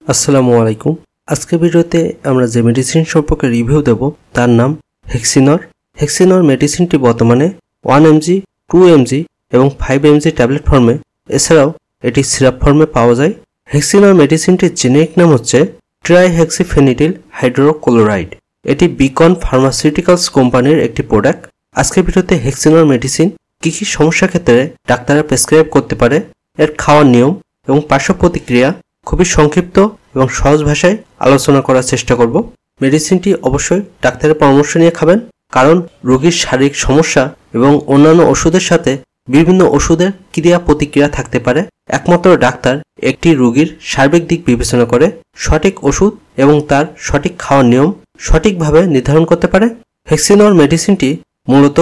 আসসালামু আলাইকুম। আজকের ভিডিওতে আমরা যে মেডিসিন সম্পর্কে রিভিউ দেব তার নাম হেক্সিনর। হেক্সিনর মেডিসিনটি বর্তমানে 1 mg, 2 mg এবং 5 mg ট্যাবলেট ফর্মে, এছাড়াও এটি সিরাপ ফর্মে পাওয়া যায়। হেক্সিনর মেডিসিনটির জেনেরিক নাম হচ্ছে ট্রাইহেক্সিফেনিডিল হাইড্রোক্লোরাইড। এটি বিকন ফার্মাসিউটিক্যালস কোম্পানির একটি প্রোডাক্ট। আজকের ভিডিওতে হেক্সিনর মেডিসিন কী কী সমস্যার ক্ষেত্রে ডাক্তাররা প্রেসক্রাইব করতে পারে, এর খাওয়ার নিয়ম এবং পার্শ্ব প্রতিক্রিয়া খুবই সংক্ষিপ্ত এবং সহজ ভাষায় আলোচনা করার চেষ্টা করব। মেডিসিনটি অবশ্যই ডাক্তারের পরামর্শ নিয়ে খাবেন, কারণ রোগীর শারীরিক সমস্যা এবং অন্যান্য ওষুধের সাথে বিভিন্ন ওষুধের ক্রিয়া প্রতিক্রিয়া থাকতে পারে। একমাত্র ডাক্তার একটি রোগীর সার্বিক দিক বিবেচনা করে সঠিক ওষুধ এবং তার সঠিক খাওয়ার নিয়ম সঠিকভাবে নির্ধারণ করতে পারে। হেক্সিনর মেডিসিনটি মূলত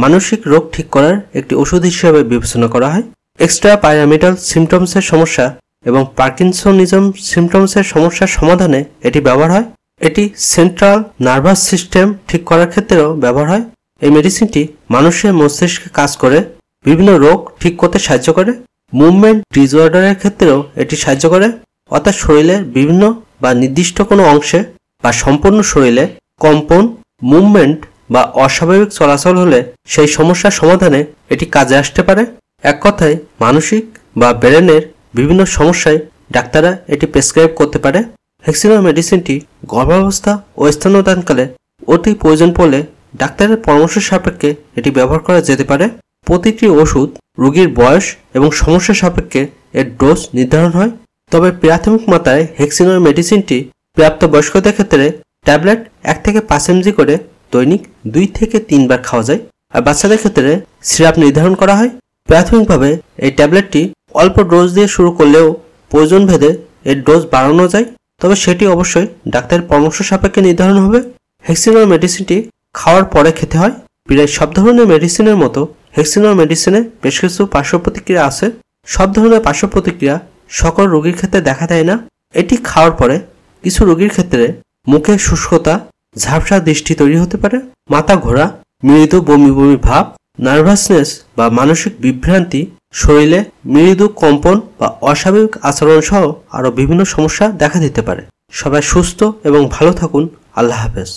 মানসিক রোগ ঠিক করার একটি ওষুধ হিসেবে বিবেচনা করা হয়। এক্সট্রা পাইরামিডাল সিমটমসের সমস্যা এবং পার্কিনসনিজম সিমটমসের সমস্যার সমাধানে এটি ব্যবহার হয়। এটি সেন্ট্রাল নার্ভাস সিস্টেম ঠিক করার ক্ষেত্রেও ব্যবহার হয়। এই মেডিসিনটি মানুষের মস্তিষ্কে কাজ করে বিভিন্ন রোগ ঠিক করতে সাহায্য করে। মুভমেন্ট ডিসঅর্ডারের ক্ষেত্রেও এটি সাহায্য করে, অর্থাৎ শরীরের বিভিন্ন বা নির্দিষ্ট কোনো অংশে বা সম্পূর্ণ শরীরে কম্পন, মুভমেন্ট বা অস্বাভাবিক চলাচল হলে সেই সমস্যার সমাধানে এটি কাজে আসতে পারে। এক কথায় মানসিক বা ব্রেনের বিভিন্ন সমস্যায় ডাক্তাররা এটি প্রেসক্রাইব করতে পারে। হেক্সিনর মেডিসিনটি গর্ভাবস্থা ও স্তন্যদানকালে অতি প্রয়োজন পড়লে ডাক্তারের পরামর্শ সাপেক্ষে এটি ব্যবহার করা যেতে পারে। প্রতিটি ওষুধ রোগীর বয়স এবং সমস্যা সাপেক্ষে এর ডোজ নির্ধারণ হয়। তবে প্রাথমিক মাত্রায় হেক্সিনর মেডিসিনটি প্রাপ্তবয়স্কদের ক্ষেত্রে ট্যাবলেট 1 থেকে 5 mg করে দৈনিক 2 থেকে 3 বার খাওয়া যায়, আর বাচ্চাদের ক্ষেত্রে সিরাপ নির্ধারণ করা হয়। প্রাথমিকভাবে এই ট্যাবলেটটি অল্প ডোজ দিয়ে শুরু করলেও প্রয়োজন ভেদে এর ডোজ বাড়ানো যায়, তবে সেটি অবশ্যই ডাক্তারের পরামর্শ সাপেক্ষে নির্ধারণ হবে। হেক্সিনর মেডিসিনটি খাওয়ার পরে খেতে হয়। প্রায় সব ধরনের মেডিসিনের মতো হেক্সিনর মেডিসিনে বেশ কিছু পার্শ্ব প্রতিক্রিয়া আছে। সব ধরনের পার্শ্ব প্রতিক্রিয়া সকল রোগীর ক্ষেত্রে দেখা দেয় না। এটি খাওয়ার পরে কিছু রোগীর ক্ষেত্রে মুখে শুষ্কতা, ঝাপসা দৃষ্টি তৈরি হতে পারে, মাথা ঘোরা, মৃদু বমি বমি ভাব, নার্ভাসনেস বা মানসিক বিভ্রান্তি, শরীরে মৃদু কম্পন বা অস্বাভাবিক আচরণ সহ আরও বিভিন্ন সমস্যা দেখা দিতে পারে। সবাই সুস্থ এবং ভালো থাকুন। আল্লাহ হাফেজ।